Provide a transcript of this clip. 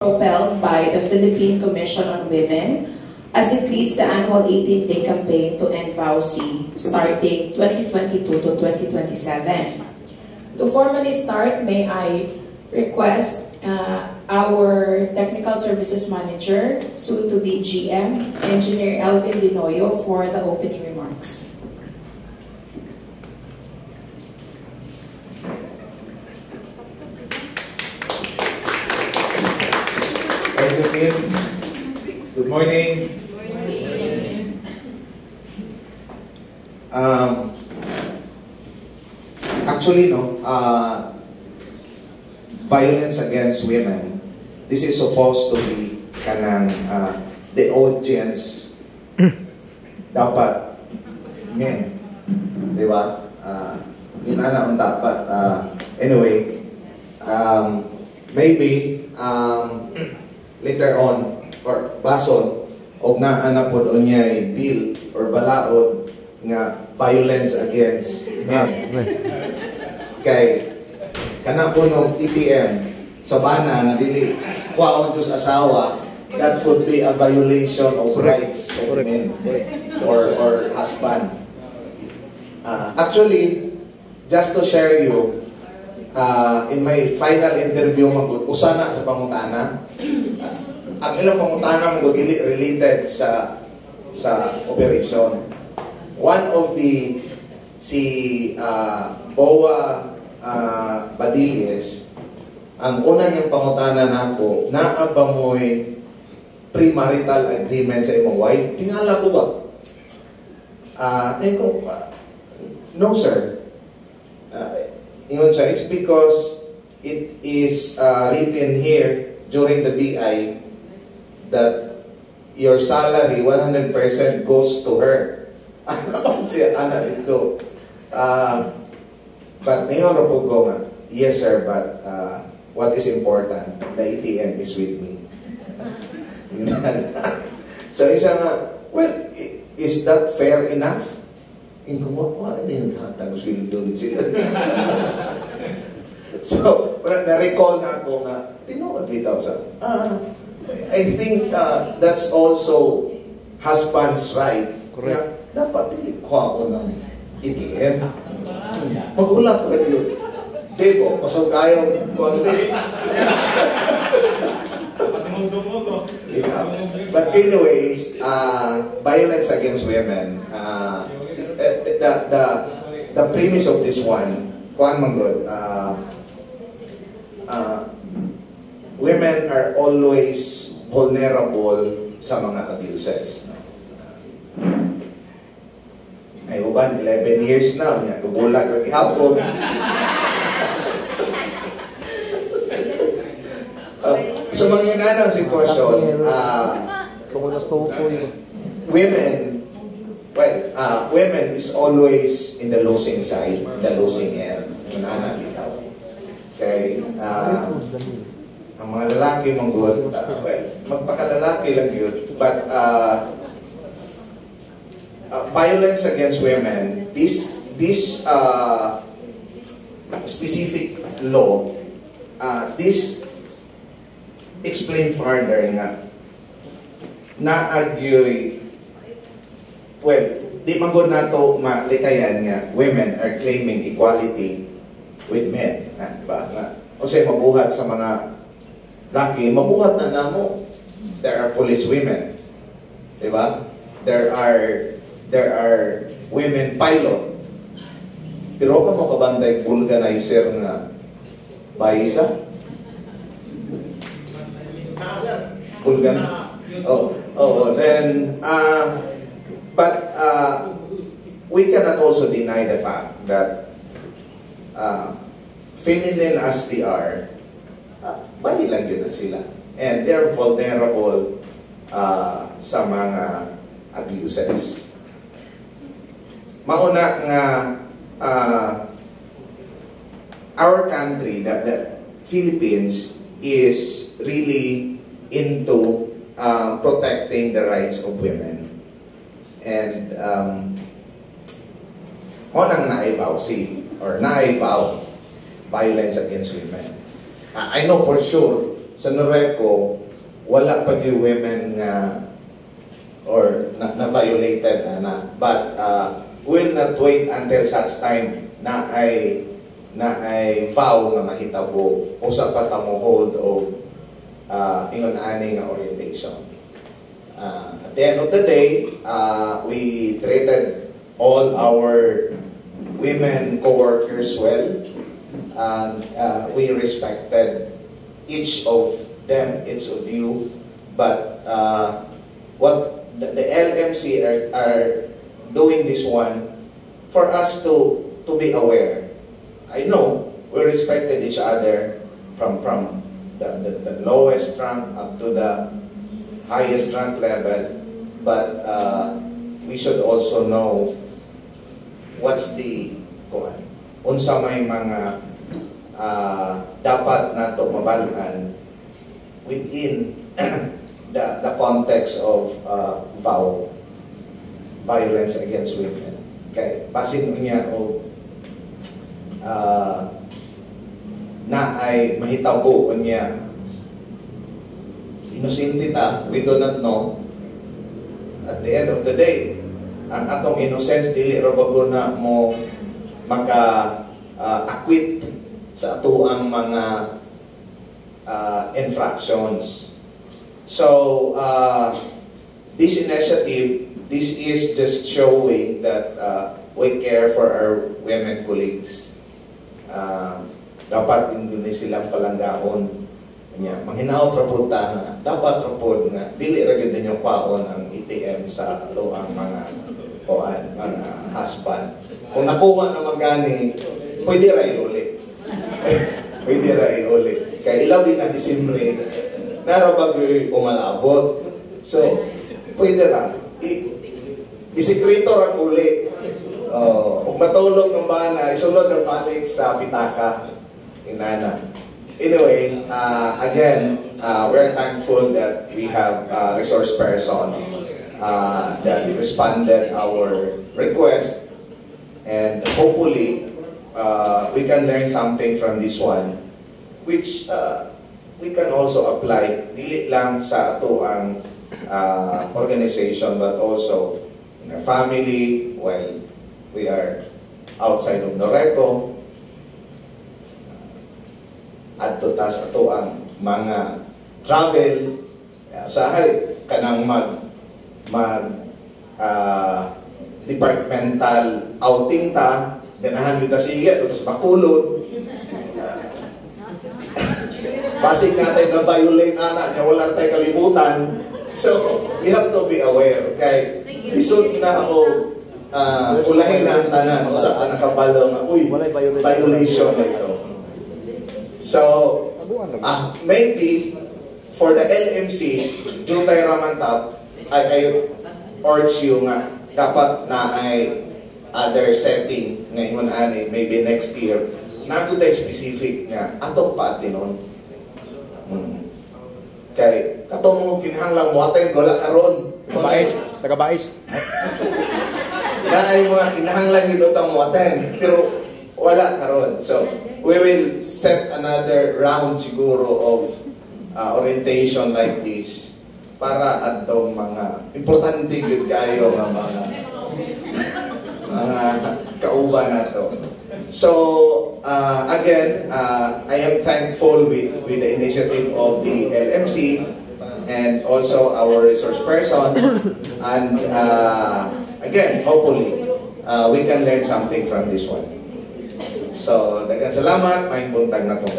propelled by the Philippine Commission on Women as it leads the annual 18-day campaign to end VAUSI starting 2022 to 2027. To formally start, may I request our Technical Services Manager, soon to be GM, Engineer Elvin Dinoyo, for the opening remarks. Thank you, Kim. Good morning. Good morning. Actually, violence against women, this is supposed to be the audience dapat men, di ba? Yun ang dapat. Anyway, maybe later on or bason og naa na pod unyay bill or balaod nga violence against men. Kay kana kuno ETM sa bana nga dili kwaon jud asawa, that could be a violation of rights of men or husband. Actually, just to share you, in my final interview usana sa pangutana, ang ilang pangutana dili related sa operation. One of the Boa Badilles, ang una niyang pangutana nako, naa ba mo'y premarital agreement sa imong wife? Tingala ko ba? No sir. Ingon siya, it's because it is written here during the BI that your salary 100% goes to her. Ano siya, anak ito. But ngayon na po ko nga, yes sir, but what is important, the ATM is with me. So isa nga, well, is that fair enough? Yung kumawa, hindi naghatang sweldo ni sila. So, na-recall na ako nga, tinuod bitaw sa, I think that's also husband's right. Correct. Dapat dili ko ako ng ATM. Mag-ulat lang yun. Debo, pasok kayo, kundi. But anyways, violence against women, the premise of this one, kuan man god, women are always vulnerable sa mga abuses. Ay uban 11 years na niya, gubulag ra gihapon. So mga inanang sitwasyon, women is always in the losing side, the losing end. Inana bitaw. Okay, ang mga lalaki manggod, magpakalalaki lang yun, but violence against women, this specific law, this explain further nga naagyoy, well, di manggod nato malikayan nga women are claiming equality with men, ba nga o say mabuhat sa mga laki, mabuhat na namo. There are police women, di ba? There are women pilot. Pero ka mo kabanday vulgarizer nga bayisa? Then but we cannot also deny the fact that feminine as they are, bahilag yun na sila. And they're vulnerable sa mga abuses. Mauna nga, our country, the Philippines, is really into protecting the rights of women. And nang naibaw or naibaw violence against women. I know for sure sa Noreco, wala pa yung women nga or na-violated na. But will not wait until such time na ay vow nga mahitabo o sa patamuhod o ingon ani nga orientation. At the end of the day, we treated all our women co-workers well, and we respected each of them, each of you. But what the LMC are doing this one for us to be aware. I know we respected each other from the lowest rank up to the highest rank level, but we should also know what's the unsa may mga dapat nato mabalaan within the context of violence against women. Kay basin niya o na ay mahitabo niya inosente ta, we do not know. At the end of the day, ang atong innocence dili ra bago na mo maka-acquit sa atuang mga infractions. So this initiative, this is just showing that we care for our women colleagues. Dapat hindi silang palanggaon. Manghinaot ra pud ta na dapat ra pud nga dili ra gyud ninyo kwaon ang ATM sa ato ang mga mga husband. Kung nakuha na magani, pwede ra iuli. Pwede ra iuli. Kay ilabi na Disyembre, nara bagoy umalabot. So, pwede ra. Isikreto ra uli. Ug matulog ng bana, isulod ng balik sa pitaka. Inana. Anyway, again, we're thankful that we have a resource person that responded our request, and hopefully we can learn something from this one, which we can also apply dili lang sa ato ang organization but also in our family while we are outside of Noreco. Adto tas ato ang mga travel sahay kanang mag departmental outing ta ganahan kita sige tapos bakulod basig natin na violate ana nya wala tay kalibutan, so we have to be aware kay lisod na o ulahin na ang tanan usa ta nakabalo nga uy violation na ito. So, maybe for the LMC, Jutay Ramantap, I urge you nga dapat na ay other setting ngayon ani, maybe next year, nagutay specific nga atong paatinon. Kay katong mo kinahanglang mo attend wala karon. Taga-bais. Na ay mga kinahanglan gyud ta mo attend pero wala karon. So, we will set another round siguro of orientation like this para adtong mga importante gyud kayo nga mga kauban nato. So again, I am thankful with the initiative of the LMC and also our resource person, and again, hopefully we can learn something from this one. So, daghang salamat, maayong buntag na itong